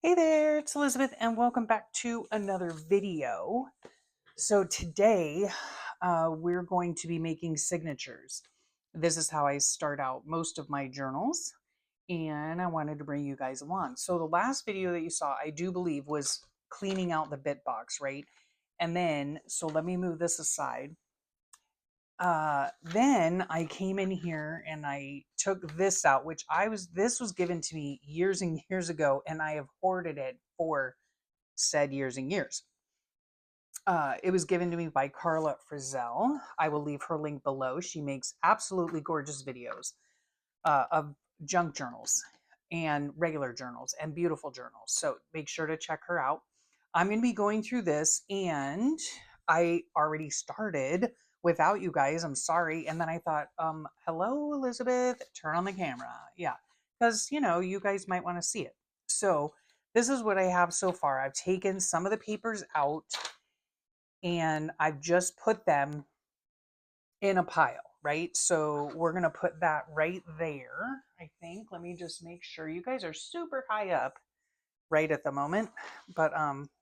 Hey there, it's Elizabeth, and welcome back to another video. So today, we're going to be making signatures. This is how I start out most of my journals, and I wanted to bring you guys along. So the last video that you saw, I do believe, was cleaning out the bit box, right? And then, so let me move this aside. Then I came in here and I took this out, which this was given to me years and years ago, and I have hoarded it for said years and years. It was given to me by Carla Frizzell. I will leave her link below. She makes absolutely gorgeous videos of junk journals and regular journals and beautiful journals. So make sure to check her out. I'm going to be going through this, and I already started without you guys. I'm sorry. And then I thought, hello, Elizabeth, turn on the camera. Yeah, because, you guys might want to see it. So this is what I have so far. I've taken some of the papers out and I've just put them in a pile, right? So we're going to put that right there, I think. Let me just make sure. You guys are super high up right at the moment. But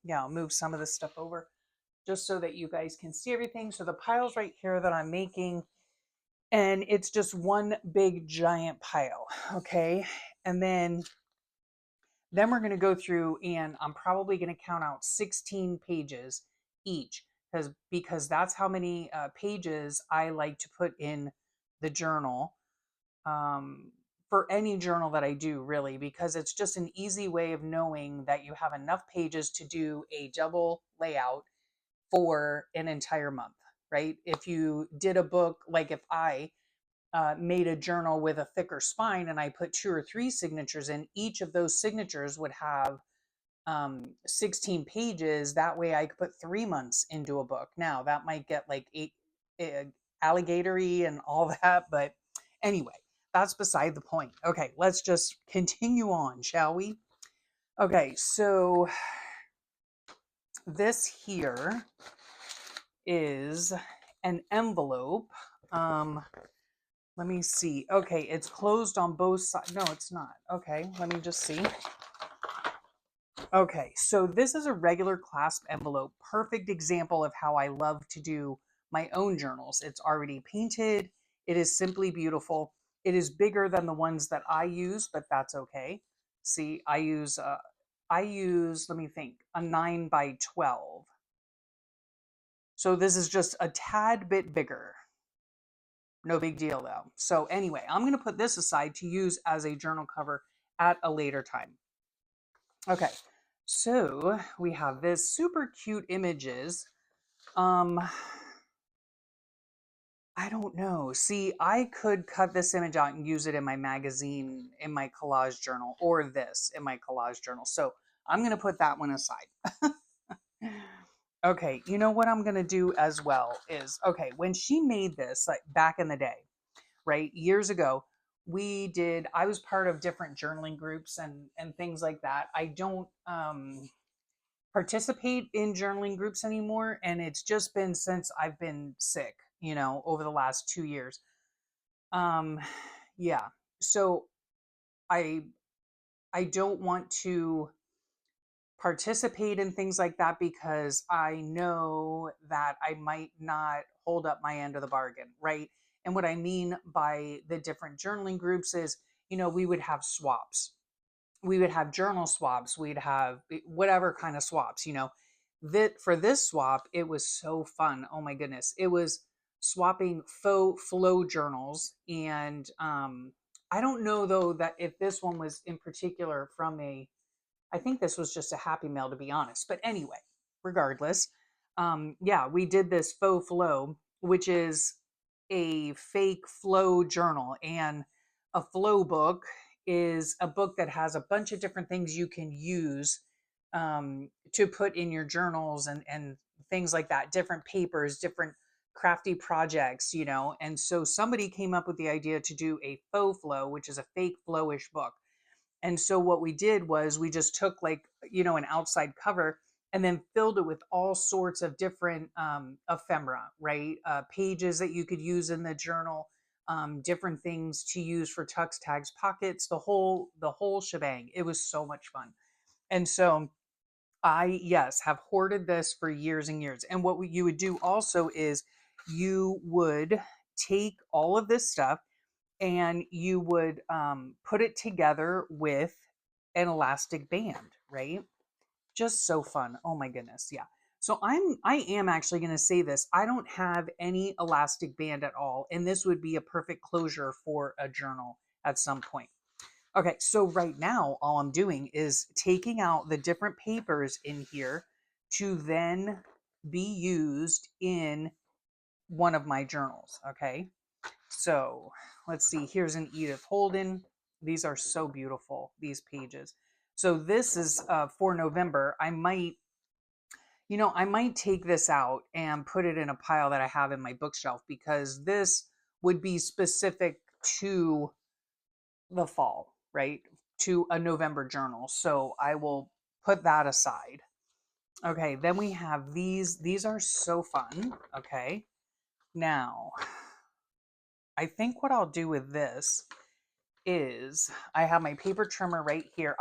yeah, I'll move some of this stuff over just so that you guys can see everything. So the pile's right here that I'm making, and it's just one big giant pile, okay? And then we're going to go through, and I'm probably going to count out 16 pages each because that's how many pages I like to put in the journal, um, for any journal that I do, really, because it's just an easy way of knowing that you have enough pages to do a double layout for an entire month, right? If you did a book, like if I made a journal with a thicker spine and I put 2 or 3 signatures in, each of those signatures would have 16 pages. That way I could put 3 months into a book. Now that might get like alligatory and all that, but anyway, that's beside the point. Okay, let's just continue on, shall we? Okay, so this here is an envelope. Let me see. Okay, it's closed on both sides. No, it's not. Okay, let me just see. Okay, so this is a regular clasp envelope. Perfect example of how I love to do my own journals. It's already painted. It is simply beautiful. It is bigger than the ones that I use, but that's okay. See, I use, let me think, a 9 by 12. So this is just a tad bit bigger. No big deal though. So anyway, I'm going to put this aside to use as a journal cover at a later time. Okay, so we have this super cute images. Um, I don't know. See, I could cut this image out and use it in my magazine, in my collage journal, or this in my collage journal. So I'm going to put that one aside. Okay, you know what I'm going to do as well is, okay, when she made this, like back in the day, right, years ago, I was part of different journaling groups and things like that. I don't participate in journaling groups anymore, and it's just been since I've been sick, over the last 2 years. um yeah, so i I don't want to participate in things like that because I know that I might not hold up my end of the bargain, right? And what I mean by the different journaling groups is, we would have swaps. We would have journal swaps. We'd have whatever kind of swaps, that for this swap, it was so fun. Oh my goodness. It was swapping faux flow journals. And I don't know though that if this one was in particular I think this was just a happy mail, to be honest. But anyway, regardless, yeah, we did this faux flow, which is a fake flow journal. And a flow book is a book that has a bunch of different things you can use to put in your journals and things like that, different papers, different crafty projects, And so somebody came up with the idea to do a faux flow, which is a fake flowish book. And so what we did was we just took, like, an outside cover and then filled it with all sorts of different ephemera, right? Pages that you could use in the journal, different things to use for tucks, tags, pockets, the whole shebang. It was so much fun. And so I, yes, have hoarded this for years and years. And what you would do also is you would take all of this stuff and you would put it together with an elastic band, right? Just so fun. Oh my goodness. Yeah. So I am actually going to say this. I don't have any elastic band at all. And this would be a perfect closure for a journal at some point. Okay, so right now, all I'm doing is taking out the different papers in here to then be used in one of my journals. Okay, so let's see. Here's an Edith Holden. These are so beautiful, these pages. So this is for November. I might take this out and put it in a pile that I have in my bookshelf because this would be specific to the fall, right? To a November journal. So I will put that aside. Okay, then we have these. These are so fun. Okay, now I think what I'll do with this is I have my paper trimmer right here.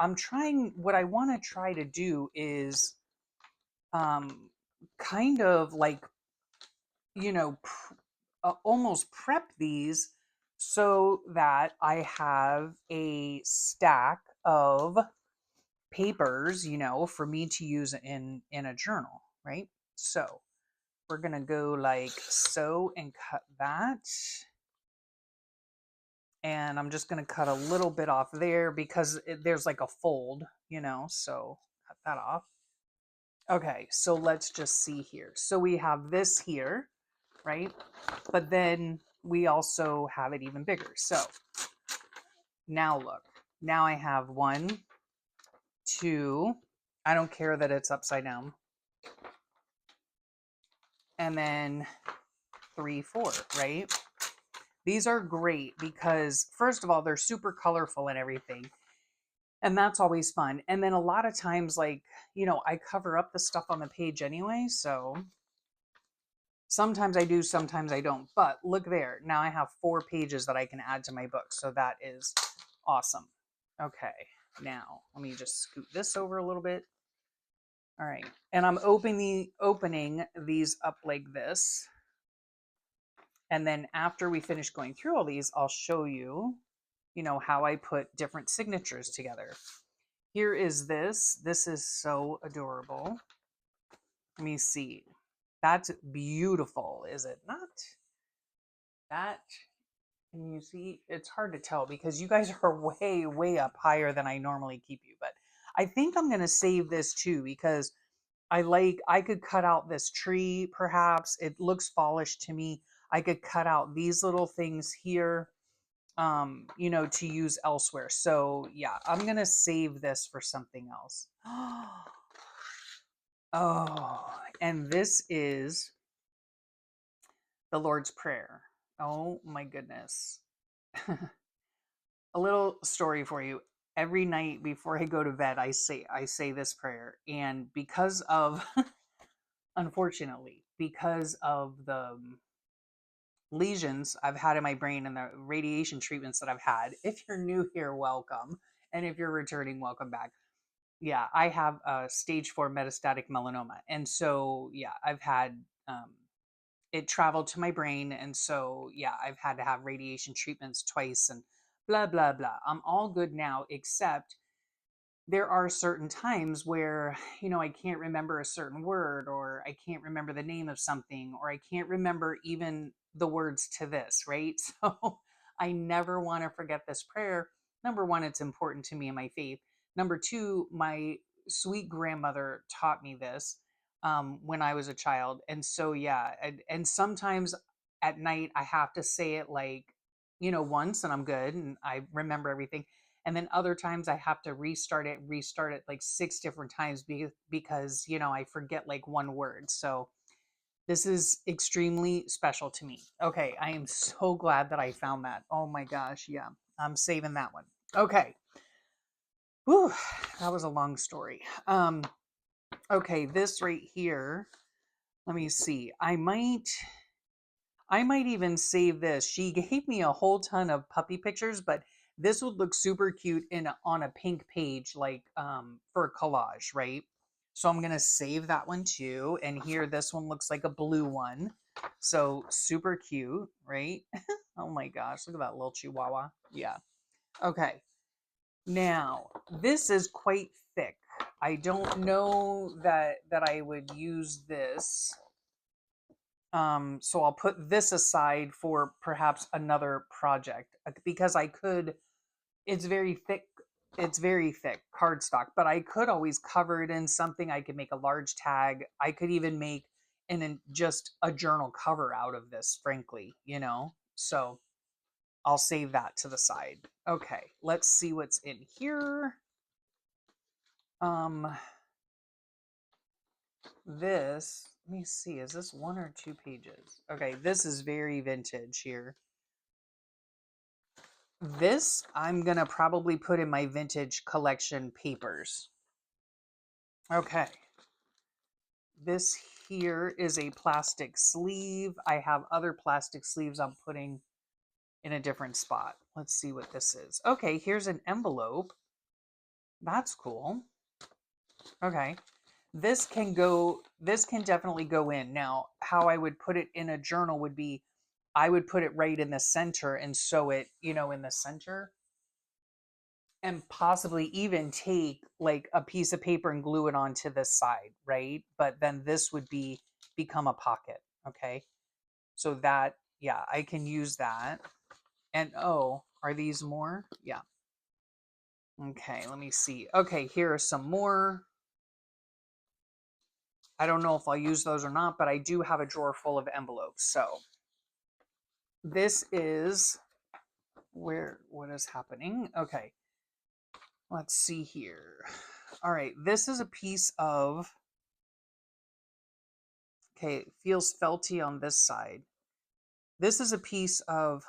What I want to try to do is um, kind of like, almost prep these so that I have a stack of papers, for me to use in a journal, right? So we're gonna go like so and cut that. And I'm just gonna cut a little bit off there because there's like a fold, so cut that off. Okay, so let's just see here. So we have this here, right? But then we also have it even bigger. So now look, now I have one, two, I don't care that it's upside down. And then 3, 4, right? These are great because, first of all, they're super colorful and everything. And that's always fun. And then a lot of times, like, I cover up the stuff on the page anyway. So sometimes I do, sometimes I don't. But look there. Now I have 4 pages that I can add to my book. So that is awesome. Okay. Now let me just scoot this over a little bit. All right. And I'm opening these up like this. And then after we finish going through all these, I'll show you, how I put different signatures together. Here is this. This is so adorable. Let me see. That's beautiful, is it not? That, can you see? It's hard to tell because you guys are way, way up higher than I normally keep you. But I think I'm going to save this too because I could cut out this tree perhaps. It looks fallish to me. I could cut out these little things here, to use elsewhere. So yeah, I'm going to save this for something else. Oh, and this is the Lord's Prayer. Oh my goodness. A little story for you. Every night before I go to bed, I say this prayer. And because of unfortunately, because of the lesions I've had in my brain and the radiation treatments that I've had, if you're new here, welcome. And if you're returning, welcome back. Yeah, I have a stage 4 metastatic melanoma. And so, yeah, I've had it traveled to my brain. And so, yeah, I've had to have radiation treatments twice and blah, blah, blah. I'm all good now, except there are certain times where, I can't remember a certain word, or I can't remember the name of something, or I can't remember even the words to this, right? So I never want to forget this prayer. Number one, it's important to me in my faith. Number two, my sweet grandmother taught me this when I was a child. And so, yeah, and sometimes at night I have to say it like, once and I'm good and I remember everything. And then other times I have to restart it like 6 different times because, I forget like one word. So this is extremely special to me. Okay, I am so glad that I found that. Oh my gosh, yeah. I'm saving that one. Okay. Whew, that was a long story. Okay, this right here. Let me see. I might even save this. She gave me a whole ton of puppy pictures, but This would look super cute on a pink page, like for a collage, right? So I'm gonna save that one too. And here, this one looks like a blue one. So super cute, right? Oh my gosh, look at that little chihuahua. Yeah. Okay. Now, this is quite thick. I don't know that I would use this. So I'll put this aside for perhaps another project because I could, it's very thick. It's very thick cardstock, but I could always cover it in something. I could make a large tag. I could even make just a journal cover out of this, frankly, you know? So I'll save that to the side. Okay, let's see what's in here. This, let me see, is this 1 or 2 pages? Okay, this is very vintage here. This I'm gonna probably put in my vintage collection papers. Okay. This here is a plastic sleeve. I have other plastic sleeves I'm putting in a different spot. Let's see what this is. Okay, here's an envelope. That's cool. Okay. This can definitely go in. Now, how I would put it in a journal would be I would put it right in the center and sew it, in the center, and possibly even take like a piece of paper and glue it onto this side, right? But then this would become a pocket, okay? So that, yeah, I can use that. And oh, are these more? Yeah. Okay, let me see. Okay, here are some more. I don't know if I'll use those or not, but I do have a drawer full of envelopes. So this is what is happening? Okay, let's see here. All right, this is a piece of, okay, it feels felty on this side. This is a piece of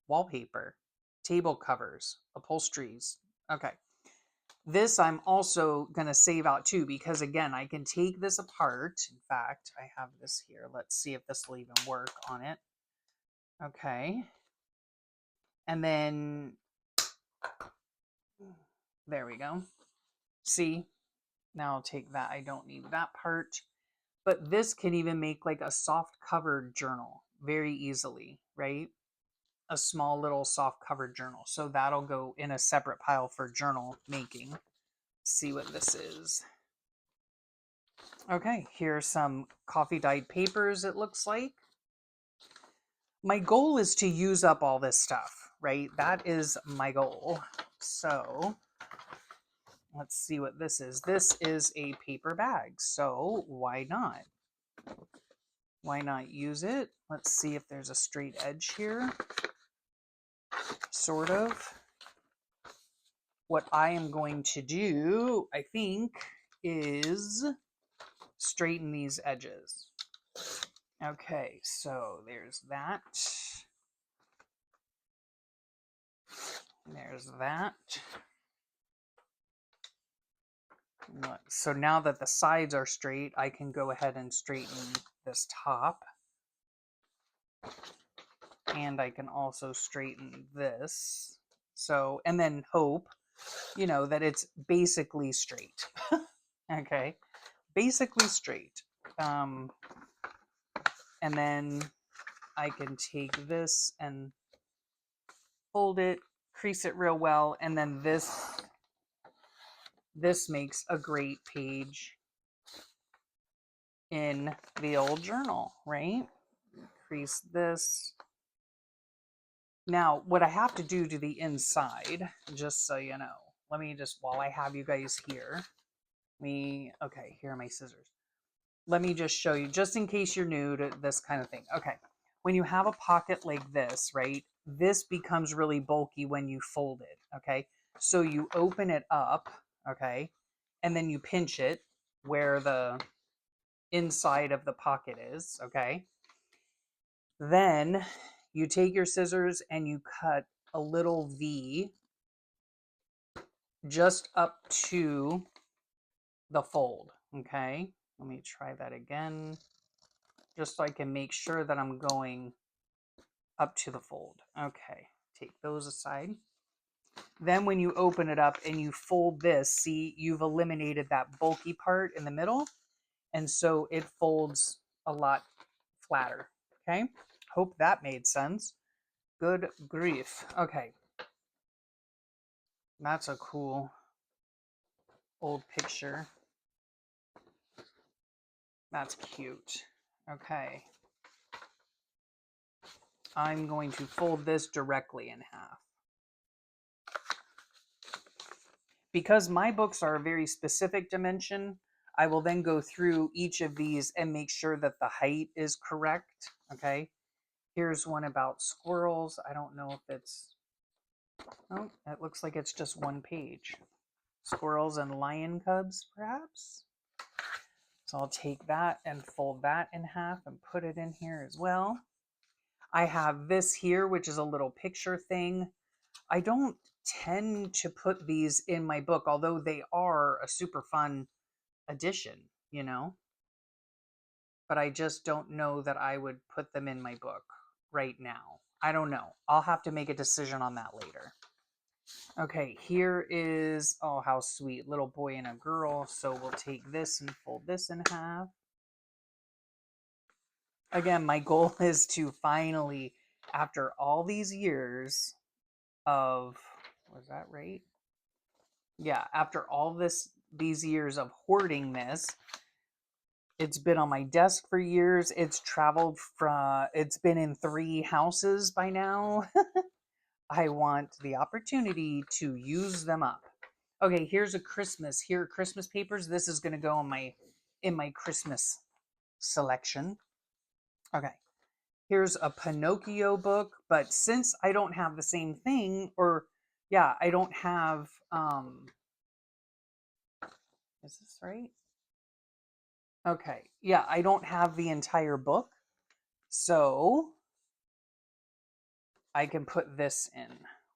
wallpaper, table covers, upholsteries. Okay. This I'm also going to save out too, because again, I can take this apart. In fact, I have this here. Let's see if this will even work on it. Okay. And then, there we go. See, now I'll take that. I don't need that part. But this can even make like a soft covered journal very easily, right? A small little soft covered journal. So that'll go in a separate pile for journal making. See what this is. Okay, here's some coffee dyed papers, it looks like. My goal is to use up all this stuff, right? That is my goal. So let's see what this is. This is a paper bag, so why not? Why not use it? Let's see if there's a straight edge here. Sort of. What I am going to do, I think, is straighten these edges. Okay, so there's that. There's that. So now that the sides are straight, I can go ahead and straighten this top. And I can also straighten this. So, and then hope, that it's basically straight. Okay, basically straight. And then I can take this and fold it, crease it real well, and then this makes a great page in the old journal, right? Crease this. Now, what I have to do to the inside, just so you know, let me just, while I have you guys here, okay, here are my scissors. Let me just show you, just in case you're new to this kind of thing. Okay, when you have a pocket like this, right, this becomes really bulky when you fold it, okay? So you open it up, okay, and then you pinch it where the inside of the pocket is, okay? Then you take your scissors and you cut a little V just up to the fold, okay? Let me try that again, just so I can make sure that I'm going up to the fold. Okay, take those aside. Then when you open it up and you fold this, see, you've eliminated that bulky part in the middle. And so it folds a lot flatter. Okay. Hope that made sense. Good grief. Okay. That's a cool old picture. That's cute. Okay. I'm going to fold this directly in half. Because my books are a very specific dimension, I will then go through each of these and make sure that the height is correct. Okay. Here's one about squirrels. I don't know if it's, oh, it looks like it's just one page. Squirrels and lion cubs, perhaps. So I'll take that and fold that in half and put it in here as well. I have this here, which is a little picture thing. I don't tend to put these in my book, although they are a super fun addition, you know? But I just don't know that I would put them in my book right now. I don't know. I'll have to make a decision on that later. Okay, here is, oh, how sweet, little boy and a girl. So we'll take this and fold this in half. Again, my goal is to finally, after all these years of, was that right? Yeah, after all these years of hoarding this, it's been on my desk for years. It's traveled from, it's been in 3 houses by now. I want the opportunity to use them up. Okay, here's a Christmas. Here are Christmas papers. This is going to go in my Christmas selection. Okay. Here's a Pinocchio book, but since I don't have the same thing, or yeah, I don't have is this right? Okay. Yeah, I don't have the entire book. So I can put this in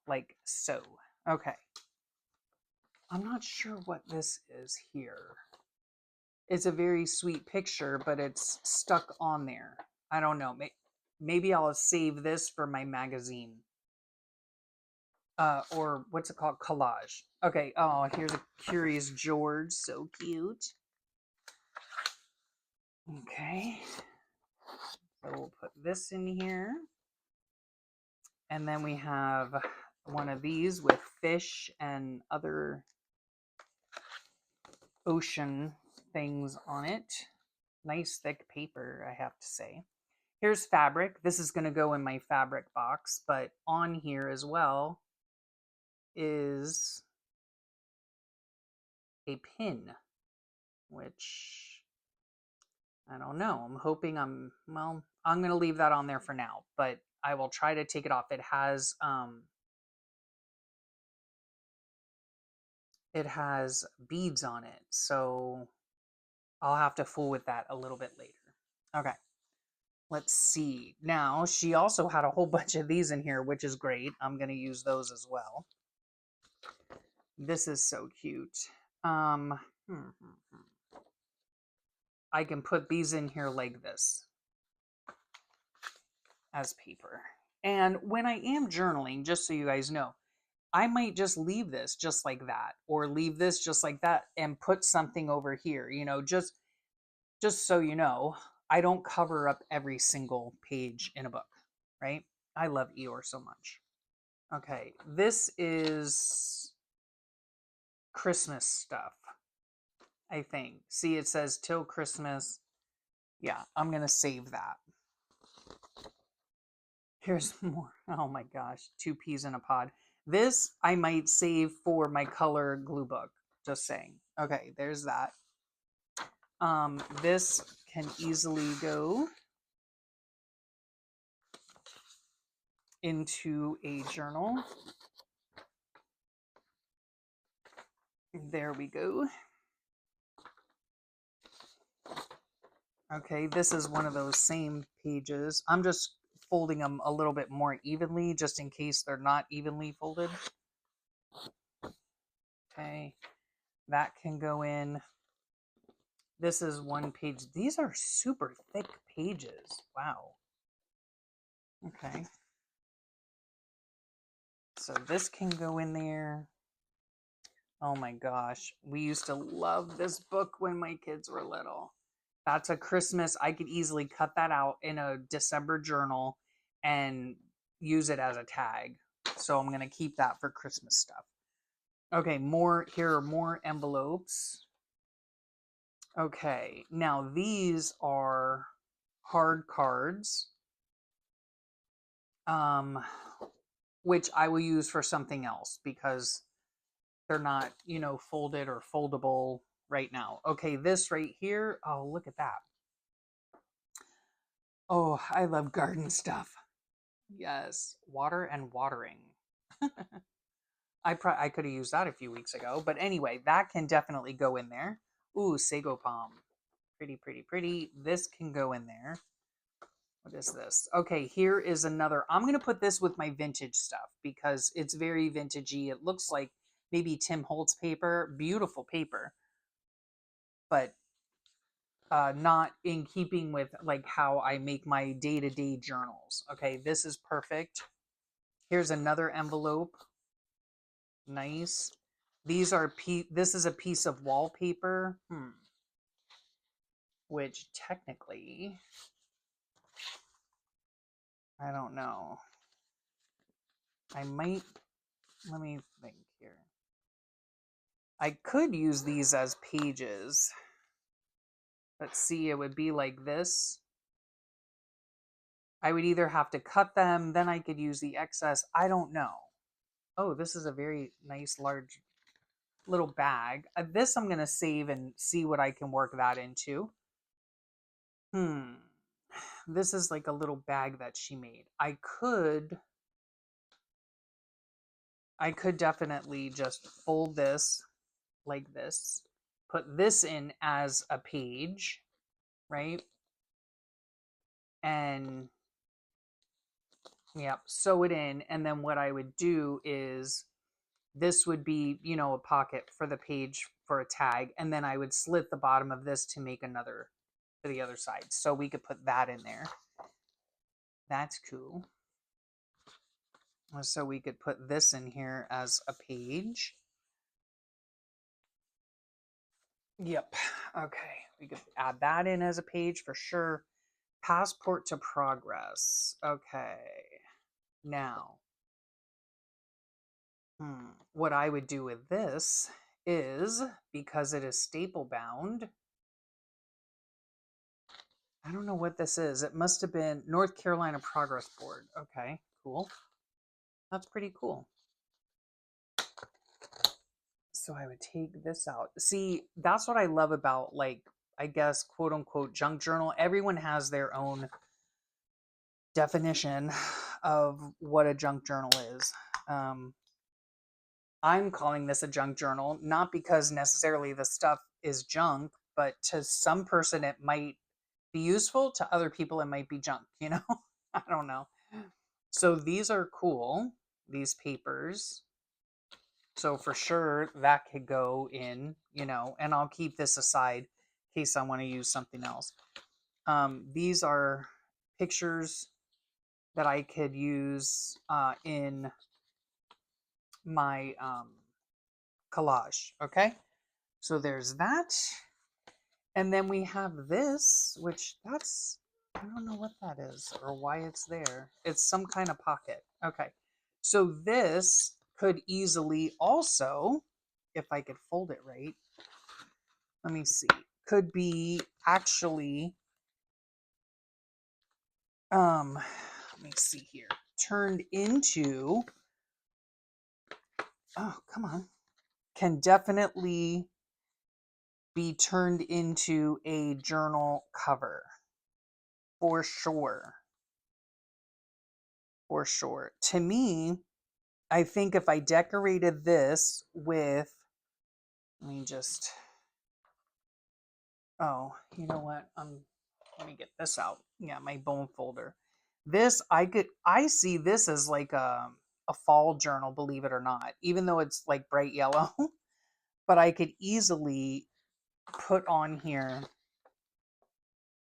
like so. Okay. I'm not sure what this is here. It's a very sweet picture, but it's stuck on there. I don't know. Maybe I'll save this for my magazine. Or what's it called? Collage. Okay. Oh, here's a Curious George. So cute. Okay. So we'll put this in here. And then we have one of these with fish and other ocean things on it. Nice thick paper, I have to say. Here's fabric. This is going to go in my fabric box, but on here as well is a pin, which I don't know. I'm hoping I'm going to leave that on there for now, but I will try to take it off. It has beads on it, so I'll have to fool with that a little bit later. Okay. Let's see. Now, she also had a whole bunch of these in here, which is great. I'm going to use those as well. This is so cute. I can put these in here like this as paper. And when I am journaling, just so you guys know, I might just leave this just like that, or leave this just like that and put something over here, you know, just so you know, I don't cover up every single page in a book, right? I love Eeyore so much. Okay, this is Christmas stuff, I think. See, it says till Christmas. Yeah, I'm going to save that. Here's more. Oh my gosh, 2 peas in a pod. This I might save for my color glue book. Just saying. Okay, there's that. This can easily go into a journal. There we go. Okay, this is one of those same pages. I'm just folding them a little bit more evenly, just in case they're not evenly folded. Okay, that can go in. This is one page. These are super thick pages. Wow. Okay. So this can go in there. Oh my gosh. We used to love this book when my kids were little. That's a Christmas. I could easily cut that out in a December journal and use it as a tag. So I'm going to keep that for Christmas stuff. Okay, here are more envelopes. Okay, now these are hard cards, which I will use for something else because they're not, folded or foldable right now. Okay, this right here. Oh, look at that. Oh, I love garden stuff. Yes, water and watering. I could have used that a few weeks ago, but anyway, that can definitely go in there. Ooh, sago palm. Pretty, pretty, pretty. This can go in there. What is this? Okay, here is another. I'm going to put this with my vintage stuff because it's very vintagey. It looks like maybe Tim Holtz paper. Beautiful paper. But not in keeping with like how I make my day-to-day journals. Okay, this is perfect. Here's another envelope. Nice. This is a piece of wallpaper. Which technically, I don't know. I might, let me think here. I could use these as pages. Let's see, it would be like this. I would either have to cut them, then I could use the excess. I don't know. Oh, this is a very nice large little bag. This I'm going to save and see what I can work that into. This is like a little bag that she made. I could definitely just fold this like this, put this in as a page, right? And yep, sew it in. And then what I would do is this would be, a pocket for the page for a tag. And then I would slit the bottom of this to make another for the other side. So we could put that in there. That's cool. So we could put this in here as a page. Yep. Okay. We could add that in as a page for sure. Passport to progress. Okay. Now, what I would do with this is, because it is staple bound, I don't know what this is. It must have been North Carolina Progress Board. Okay, cool. That's pretty cool. So I would take this out. See, that's what I love about, like, I guess, quote unquote, junk journal. Everyone has their own definition of what a junk journal is. I'm calling this a junk journal, not because necessarily the stuff is junk, but to some person it might be useful. To other people it might be junk, I don't know. So these are cool, these papers. So for sure that could go in, and I'll keep this aside in case I want to use something else. These are pictures that I could use in my collage. Okay, so there's that. And then we have this, which I don't know what that is or why it's there. It's some kind of pocket. Okay, so this could easily also, if I could fold it right, let me see, could be actually, let me see here, turned into, oh, come on, can definitely be turned into a journal cover for sure. For sure. To me, I think if I decorated this with, let me just, oh, you know what? Let me get this out. Yeah, my bone folder. This, I see this as like a fall journal, believe it or not, even though it's like bright yellow, but I could easily put on here.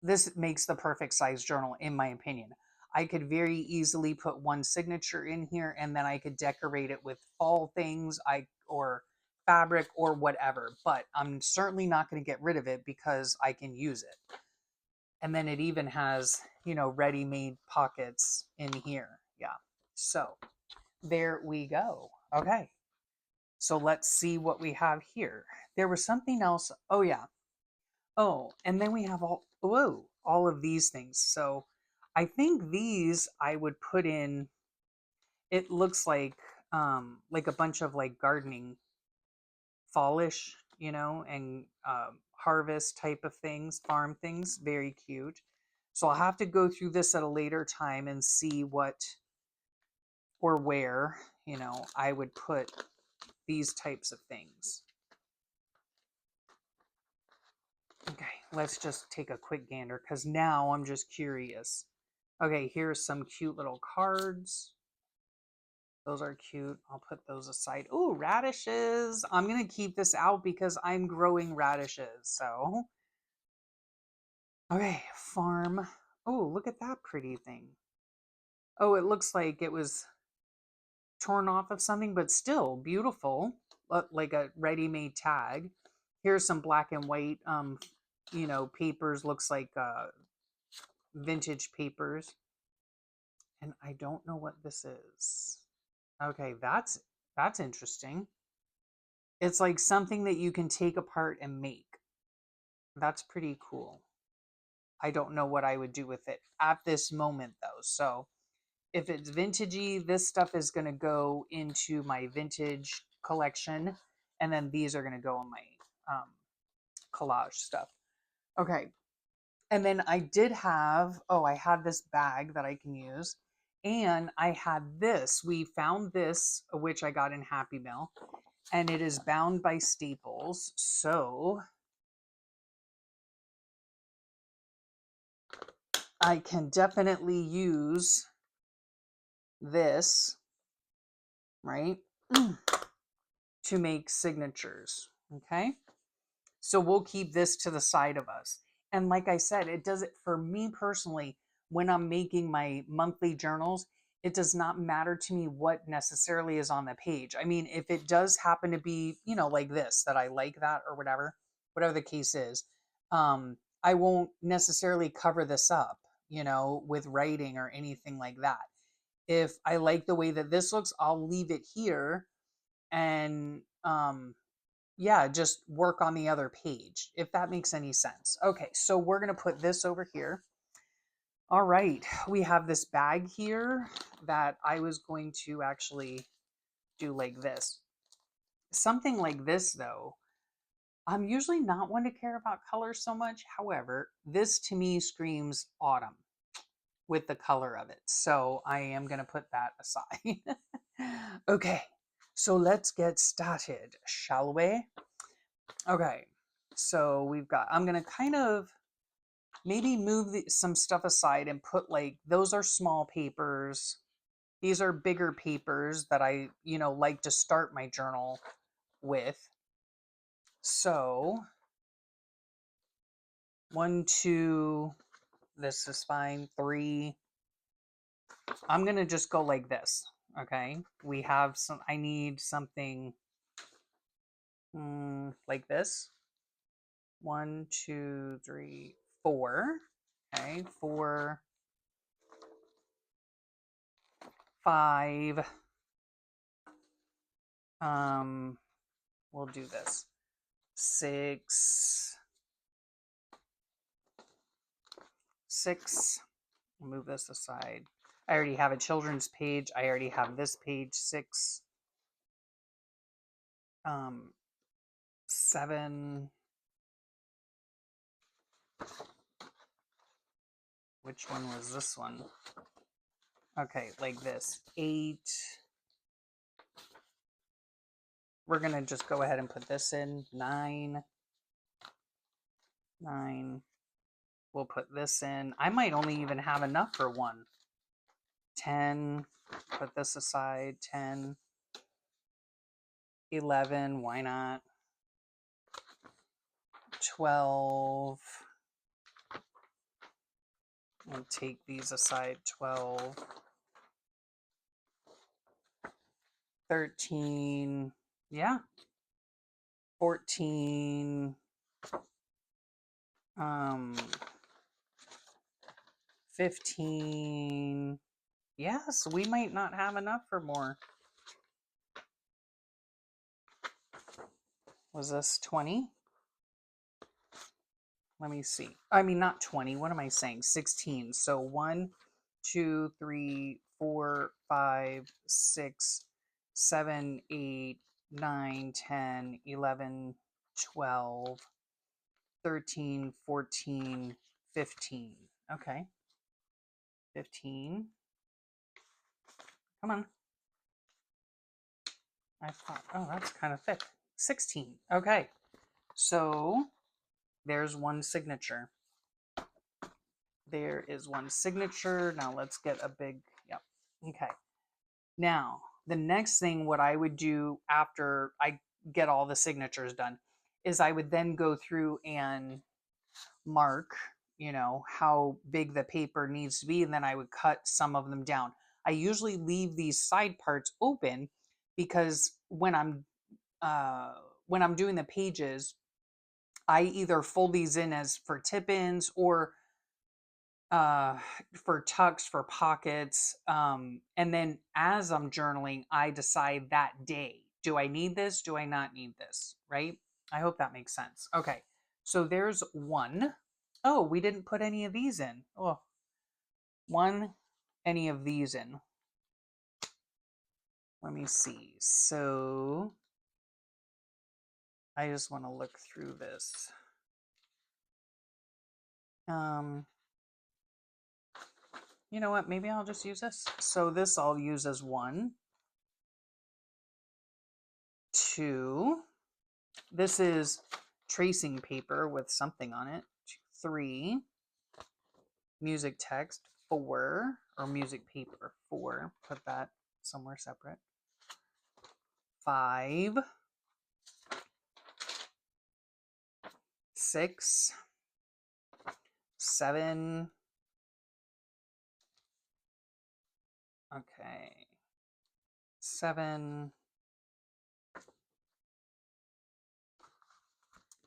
This makes the perfect size journal, in my opinion. I could very easily put one signature in here and then I could decorate it with fall things or fabric or whatever. But I'm certainly not going to get rid of it because I can use it. And then it even has, you know, ready-made pockets in here. Yeah. So there we go. Okay. So let's see what we have here. There was something else. Oh, yeah. Oh, and then we have all of these things. So I think these I would put in, it looks like a bunch of like gardening fallish, you know, and harvest type of things, farm things, very cute. So I'll have to go through this at a later time and see what or where, you know, I would put these types of things. Okay, let's just take a quick gander because now I'm just curious. Okay, here's some cute little cards. Those are cute. I'll put those aside. Ooh, radishes. I'm going to keep this out because I'm growing radishes. So, okay, farm. Oh, look at that pretty thing. Oh, it looks like it was torn off of something, but still beautiful. Like a ready-made tag. Here's some black and white, you know, papers. Looks like vintage papers. And I don't know what this is. Okay, that's interesting. It's like something that you can take apart and make. That's pretty cool. I don't know what I would do with it at this moment though. So if it's vintagey, this stuff is going to go into my vintage collection. And then these are going to go in my collage stuff. Okay. And then I did have, oh, I had this bag that I can use. And I had this. We found this, which I got in Happy Meal. And it is bound by Staples. So I can definitely use this, right, to make signatures. Okay. So we'll keep this to the side of us. And like I said, it does it for me personally when I'm making my monthly journals. It does not matter to me what necessarily is on the page. I mean, if it does happen to be, you know, like this, that I like that or whatever the case is, I won't necessarily cover this up, you know, with writing or anything like that. If I like the way that this looks, I'll leave it here and yeah, just work on the other page, if that makes any sense. Okay, so we're going to put this over here. All right, we have this bag here that I was going to actually do like this. Something like this, though, I'm usually not one to care about color so much. However, this to me screams autumn with the color of it. So I am going to put that aside. Okay, so let's get started, shall we? Okay, so we've got, I'm going to kind of maybe move some stuff aside and put like, those are small papers. These are bigger papers that I, you know, like to start my journal with. So 1, 2, this is fine. 3, I'm going to just go like this. Okay. We have some, I need something like this. 1, 2, 3, 4. Okay. 4, 5. We'll do this. 6. 6. Move this aside. I already have a children's page. I already have this page. 6. 7. Which one was this one? Okay, like this. 8. We're going to just go ahead and put this in. 9. 9. We'll put this in. I might only even have enough for one. 10. Put this aside. 10. 11. Why not? 12. I'll take these aside. 12, 13, yeah, 14, 15. Yes, we might not have enough for more. Was this 20? Let me see. I mean, not 20. What am I saying? 16. So 1, 2, 3, 4, 5, 6, 7, 8, 9, 10, 11, 12, 13, 14, 15. Okay. 15. Come on. I thought, oh, that's kind of thick. 16. Okay. So there's one signature. There is one signature. Now let's get a big, yep. Okay. Now, the next thing, what I would do after I get all the signatures done is I would then go through and mark, how big the paper needs to be, and then I would cut some of them down. I usually leave these side parts open because when I'm doing the pages, I either fold these in as for tip-ins or for tucks, for pockets. And then as I'm journaling, I decide that day, do I need this? Do I not need this? Right? I hope that makes sense. Okay. So there's one. Oh, we didn't put any of these in. Oh, any of these in. Let me see. So I just want to look through this. You know what? Maybe I'll just use this. So this I'll use as 1, 2. This is tracing paper with something on it. 3. Music text. 4. Or music paper. 4. Put that somewhere separate. 5. 6. 7. Okay. 7.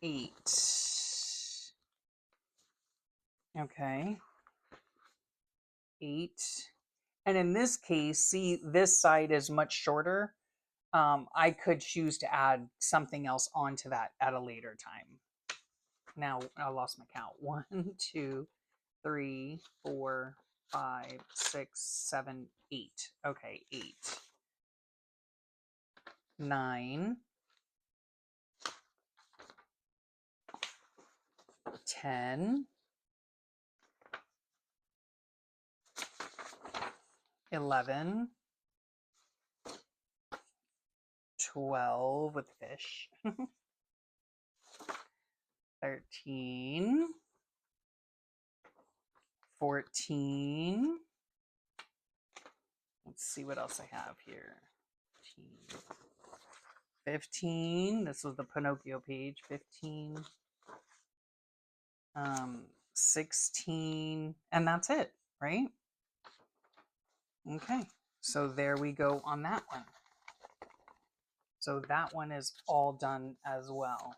8. Okay. 8. And in this case, see, this side is much shorter. I could choose to add something else onto that at a later time. Now I lost my count. 1, 2, 3, 4, 5, 6, 7, 8. Okay, 8. 9. 10. 11. 12 with fish. 13. 14. Let's see what else I have here. 15. This was the Pinocchio page. 15. 16. And that's it, right? Okay. So there we go on that one. So that one is all done as well.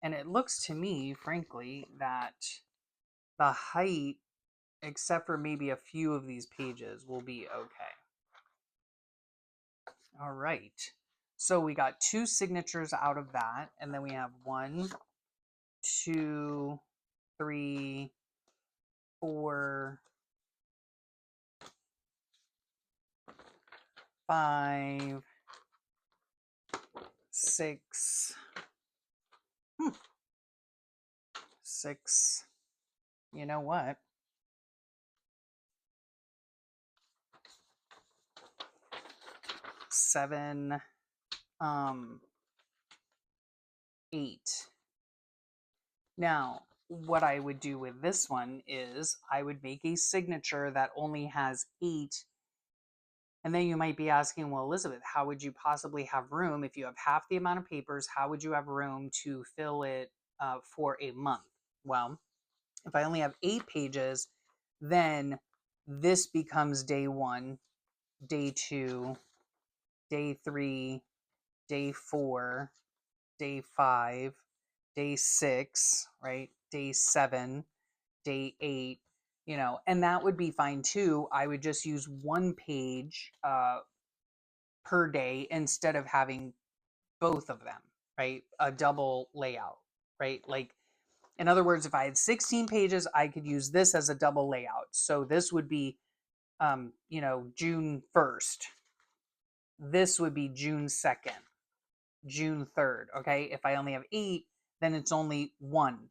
And it looks to me, frankly, that the height, except for maybe a few of these pages, will be okay. All right. So we got 2 signatures out of that. And then we have 1, 2, 3, 4, 5, 6. 6. You know what? 7. 8. Now, what I would do with this one is I would make a signature that only has 8. And then you might be asking, well, Elizabeth, how would you possibly have room if you have half the amount of papers? How would you have room to fill it for a month? Well, if I only have 8 pages, then this becomes day 1, day 2, day 3, day 4, day 5, day 6, right? Day 7, day 8, and that would be fine too. I would just use 1 page per day instead of having both of them, right? A double layout, right? Like, in other words, if I had 16 pages, I could use this as a double layout. So this would be, June 1st. This would be June 2nd, June 3rd. Okay. If I only have 8, then it's only one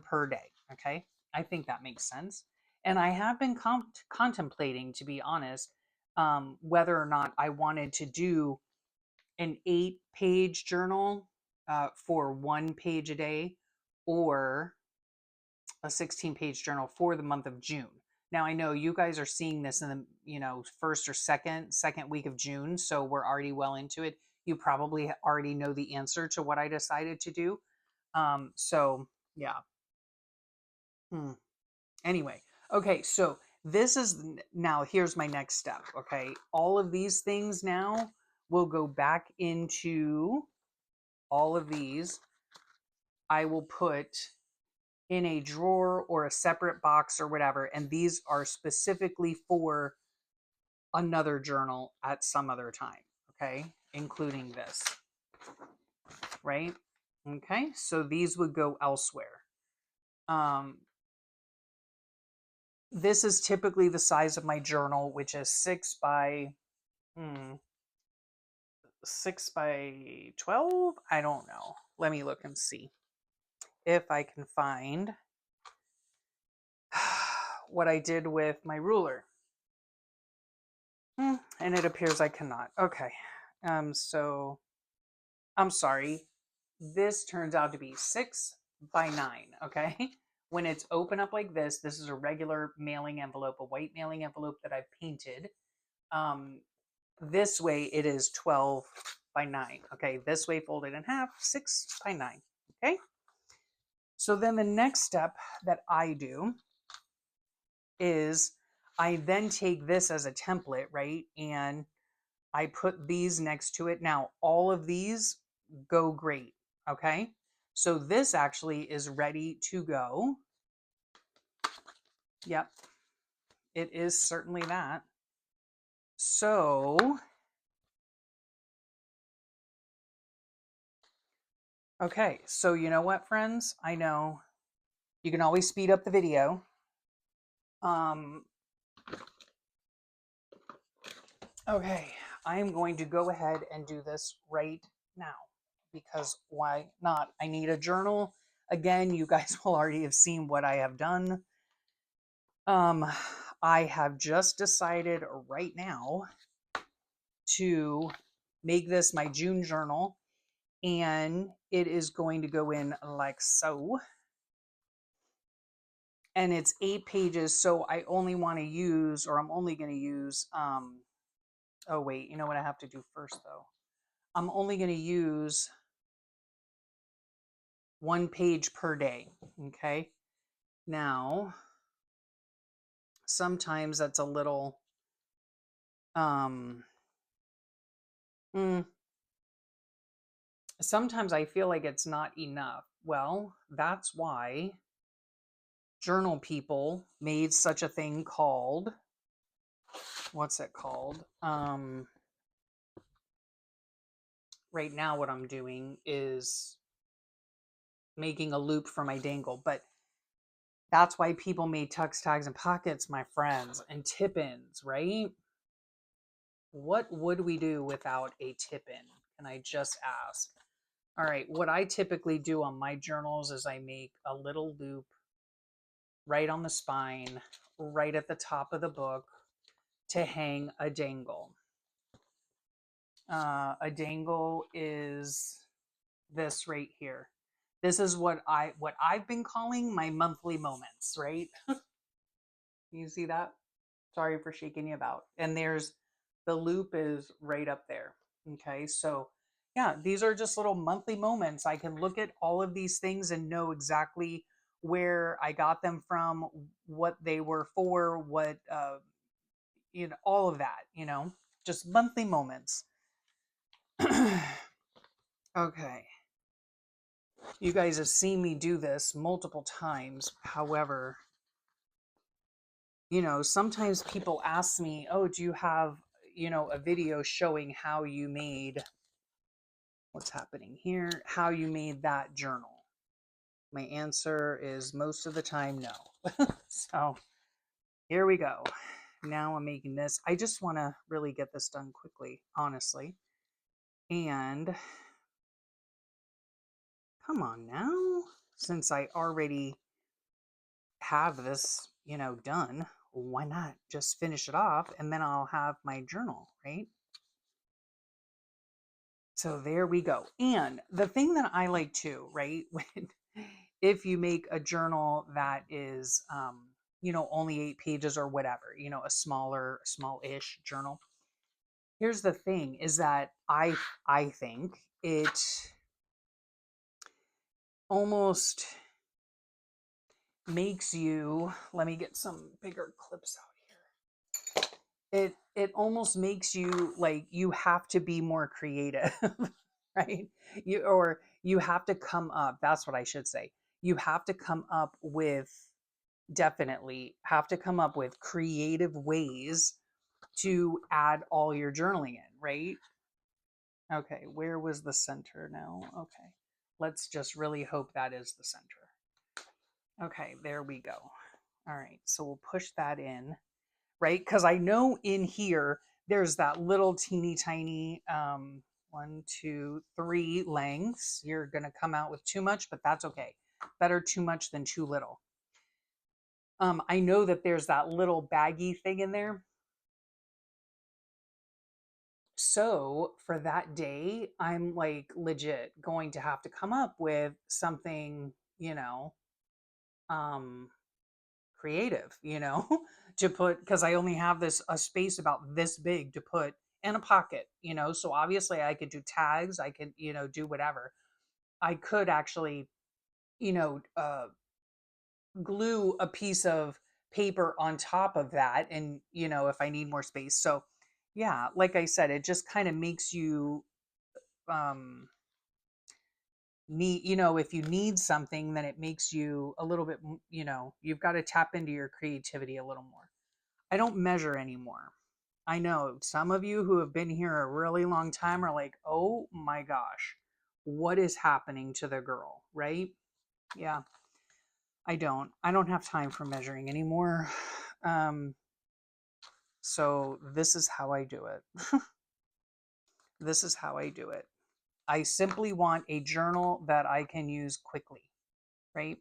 per day. Okay. I think that makes sense. And I have been contemplating, to be honest, whether or not I wanted to do an 8-page journal for 1 page a day, or a 16-page journal for the month of June. Now I know you guys are seeing this in the first or second week of June, so we're already well into it. You probably already know the answer to what I decided to do. So yeah. Anyway, okay, so this is now, here's my next step. Okay, all of these things now will go back into all of these. I will put in a drawer or a separate box or whatever, and these are specifically for another journal at some other time, okay, including this, right? Okay, so these would go elsewhere. This is typically the size of my journal, which is 6 by 6 by 12. I don't know, let me look and see if I can find what I did with my ruler. And it appears I cannot. Okay. So I'm sorry. This turns out to be 6 by 9. Okay. When it's open up like this is a regular mailing envelope, a white mailing envelope that I've painted. This way it is 12 by 9. Okay. This way folded in half, 6 by 9. Okay. So then the next step that I do is I then take this as a template, right? And I put these next to it. Now, all of these go great, okay? So this actually is ready to go. Yep, it is certainly that. So, okay, so you know what, friends? I know you can always speed up the video. Okay, I am going to go ahead and do this right now, because why not? I need a journal. Again, you guys will already have seen what I have done. I have just decided right now to make this my June journal, and it is going to go in like so. And it's 8 pages, so I only want to use, or I'm only going to use, oh wait, you know what I have to do first though? I'm only going to use 1 page per day, okay? Now, sometimes that's a little, sometimes I feel like it's not enough. Well, that's why journal people made such a thing called, what's it called? Right now what I'm doing is making a loop for my dangle, but that's why people made tucks, tags, and pockets, my friends, and tip-ins, right? What would we do without a tip-in? Can I just ask? All right, what I typically do on my journals is I make a little loop right on the spine, right at the top of the book, to hang a dangle. A dangle is this right here. This is what I've been calling my monthly moments, right? You see that? Sorry for shaking you about. And there's the loop is right up there. Okay, so yeah, these are just little monthly moments. I can look at all of these things and know exactly where I got them from, what they were for, what, all of that, just monthly moments. Okay. You guys have seen me do this multiple times. However, sometimes people ask me, oh, do you have, a video showing how you made, what's happening here, how you made that journal? My answer is most of the time no. So here we go. Now I'm making this. I just want to really get this done quickly, honestly. And come on now, since I already have this, done, why not just finish it off and then I'll have my journal, right? So there we go. And the thing that I like too, right, if you make a journal that is, only 8 pages or whatever, a small-ish journal. Here's the thing is that I think it almost makes you, let me get some bigger clips out here. It almost makes you like you have to be more creative, right? You have to come up, that's what I should say. You have to come up with, definitely have to come up with creative ways to add all your journaling in, right? Okay, where was the center now? Okay, let's just really hope that is the center. Okay, there we go. All right, so we'll push that in, right? Because I know in here, there's that little teeny tiny 1, 2, 3 lengths. You're going to come out with too much, but that's okay. Better too much than too little. I know that there's that little baggy thing in there. So for that day, I'm like legit going to have to come up with something, um, creative, to put, because I only have a space about this big to put in a pocket, so obviously I could do tags, I could, do whatever. I could actually, you know, uh, glue a piece of paper on top of that, and, if I need more space. So yeah, like I said, it just kind of makes you, um, need, if you need something, then it makes you a little bit, you've got to tap into your creativity a little more. I don't measure anymore. I know some of you who have been here a really long time are like, oh my gosh, what is happening to the girl, right? Yeah, I don't have time for measuring anymore. So this is how I do it. This is how I do it. I simply want a journal that I can use quickly, right?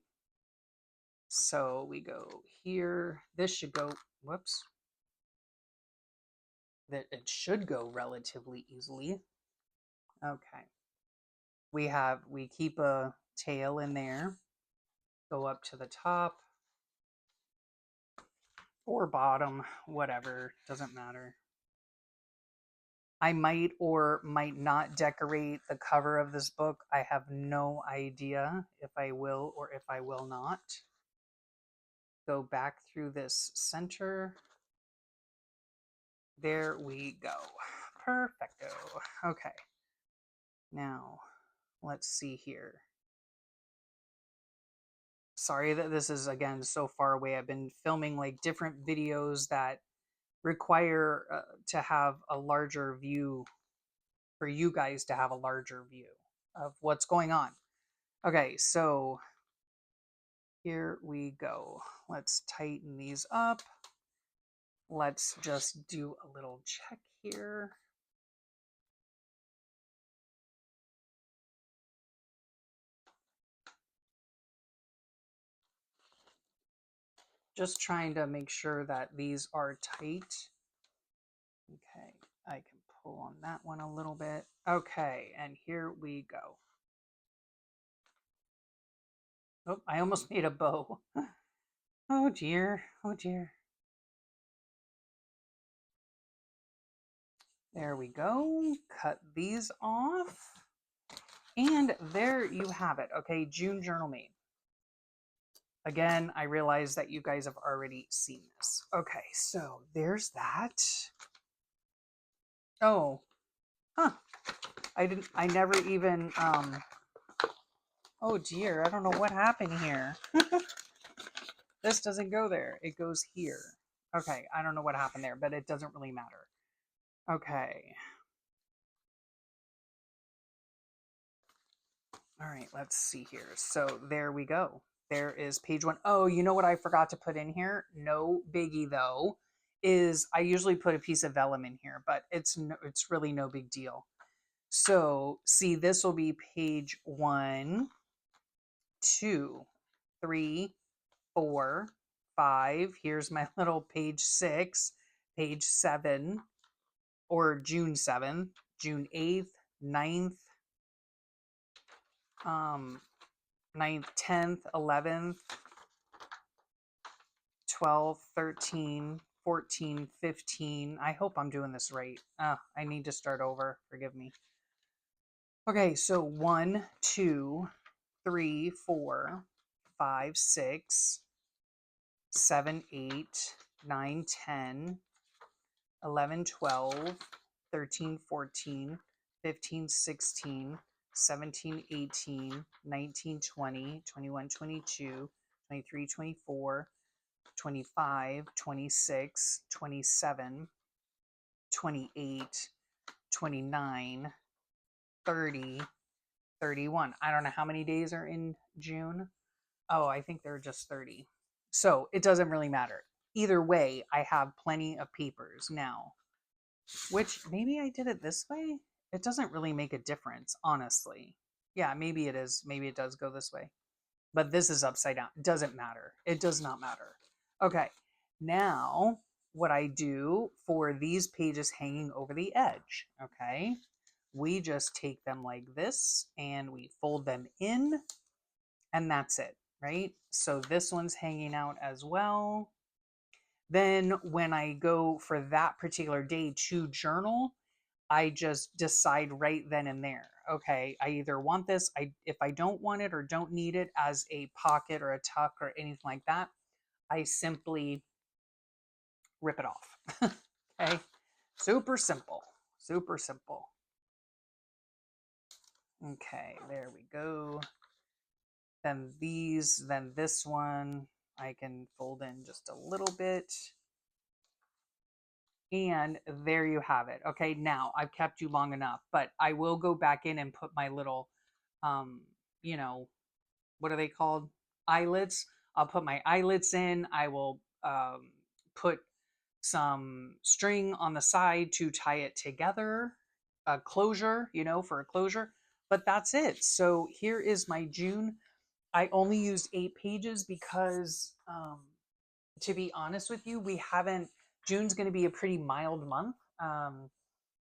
So we go here. This should go, whoops. That it should go relatively easily. Okay. We keep a tail in there. Go up to the top or bottom, whatever, doesn't matter. I might or might not decorate the cover of this book. I have no idea if I will or if I will not. Go back through this center. There we go. Perfecto. Okay. Now, let's see here. Sorry that this is, again, so far away. I've been filming like different videos that require to have a larger view, for you guys to have a larger view of what's going on. Okay, so here we go. Let's tighten these up. Let's just do a little check here. Just trying to make sure that these are tight. Okay, I can pull on that one a little bit. Okay, and here we go. Oh, I almost made a bow. Oh dear, oh dear. There we go. Cut these off. And there you have it. Okay, June journal made. Again, I realize that you guys have already seen this. Okay, so there's that. Oh, huh. I never even, oh dear, I don't know what happened here. This doesn't go there. It goes here. Okay, I don't know what happened there, but it doesn't really matter. Okay. All right, let's see here. So there we go. There is page one. Oh, you know what I forgot to put in here? No biggie though, is I usually put a piece of vellum in here, but it's really no big deal. So see, this will be page 1, 2, 3, 4, 5. Here's my little page 6, page 7, or June 7th, June 8th, 9th, 9th, 10th, 11th, 12, 13, 14, 15. I hope I'm doing this right. I need to start over. Forgive me. Okay, so 1, 2, 3, 4, 5, 6, 7, 8, 9, 10, 11, 12, 13, 14, 15, 16, 17, 18, 19, 20, 21, 22, 23, 24, 25, 26, 27, 28, 29, 30, 31. I don't know how many days are in June. Oh, I think there are just 30. So it doesn't really matter. Either way, I have plenty of papers now, which maybe I did it this way. It doesn't really make a difference, honestly. Yeah, maybe it is. Maybe it does go this way. But this is upside down. It doesn't matter. It does not matter. Okay, now what I do for these pages hanging over the edge, okay, we just take them like this and we fold them in, and that's it, right? So this one's hanging out as well. Then when I go for that particular day to journal, I just decide right then and there. Okay, I either want this, if I don't want it or don't need it as a pocket or a tuck or anything like that, I simply rip it off. Okay, super simple, super simple. Okay, there we go. Then these, then this one, I can fold in just a little bit. And there you have it. Okay, now I've kept you long enough, but I will go back in and put my little, um, you know, what are they called? Eyelets. I'll put my eyelets in. I will put some string on the side to tie it together, a closure, for a closure. But that's it. So here is my June. I only used 8 pages because, to be honest with you, June's going to be a pretty mild month.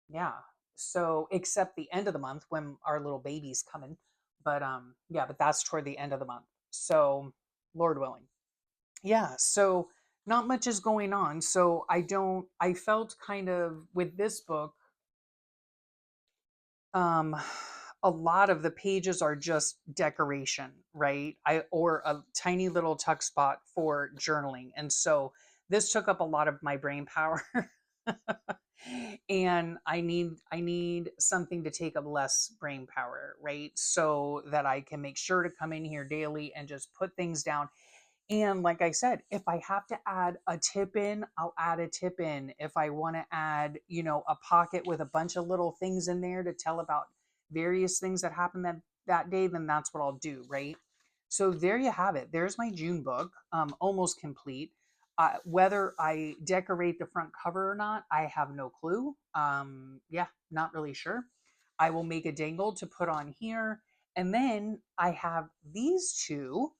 Yeah. So, except the end of the month when our little baby's coming. But, yeah, but that's toward the end of the month. So, Lord willing. Yeah. So, not much is going on. So, I felt kind of with this book, um, a lot of the pages are just decoration, right? Or a tiny little tuck spot for journaling. And so this took up a lot of my brain power. And I need something to take up less brain power, right? So that I can make sure to come in here daily and just put things down. And like I said, if I have to add a tip in, I'll add a tip in. If I want to add, a pocket with a bunch of little things in there to tell about various things that happened that day, then that's what I'll do, right? So there you have it. There's my June book, almost complete. Whether I decorate the front cover or not, I have no clue. Yeah, not really sure. I will make a dangle to put on here. And then I have these two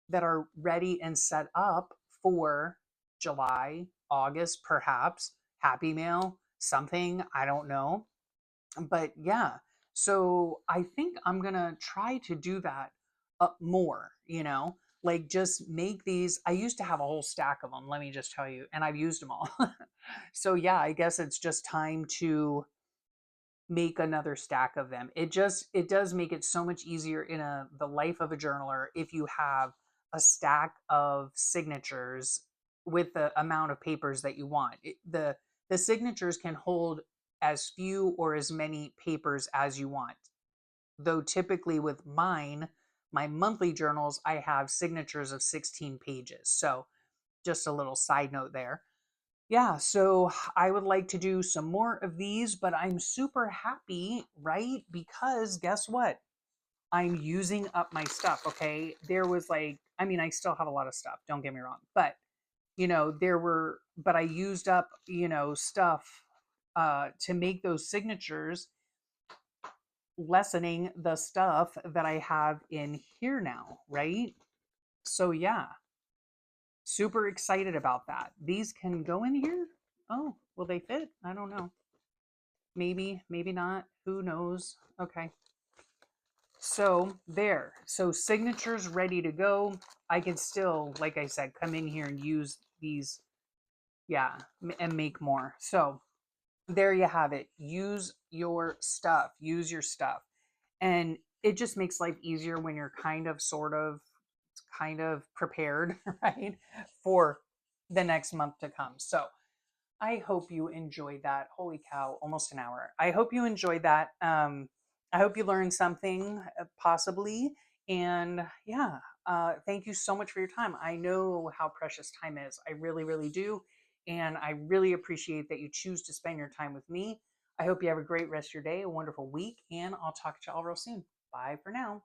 that are ready and set up for July, August, perhaps, Happy Mail, something, I don't know. But yeah, so I think I'm going to try to do that more, like just make these. I used to have a whole stack of them, let me just tell you, and I've used them all. So yeah, I guess it's just time to make another stack of them. It does make it so much easier in the life of a journaler if you have a stack of signatures with the amount of papers that you want. The signatures can hold as few or as many papers as you want. Though typically with mine, my monthly journals, I have signatures of 16 pages. So just a little side note there. Yeah, so I would like to do some more of these, but I'm super happy, right? Because guess what? I'm using up my stuff, okay? There was like, I mean, I still have a lot of stuff, don't get me wrong, but but I used up, stuff to make those signatures, lessening the stuff that I have in here now, right? So yeah, super excited about that. These can go in here. Oh, will they fit? I don't know. Maybe, maybe not. Who knows? Okay. So there. So signatures ready to go. I can still, like I said, come in here and use these, yeah, and make more. So there you have it. Use your stuff. Use your stuff. And it just makes life easier when you're kind of prepared, right, for the next month to come. So I hope you enjoyed that. Holy cow, almost an hour. I hope you enjoyed that. I hope you learned something, possibly. And yeah, thank you so much for your time. I know how precious time is. I really, really do. And I really appreciate that you choose to spend your time with me. I hope you have a great rest of your day, a wonderful week, and I'll talk to you all real soon. Bye for now.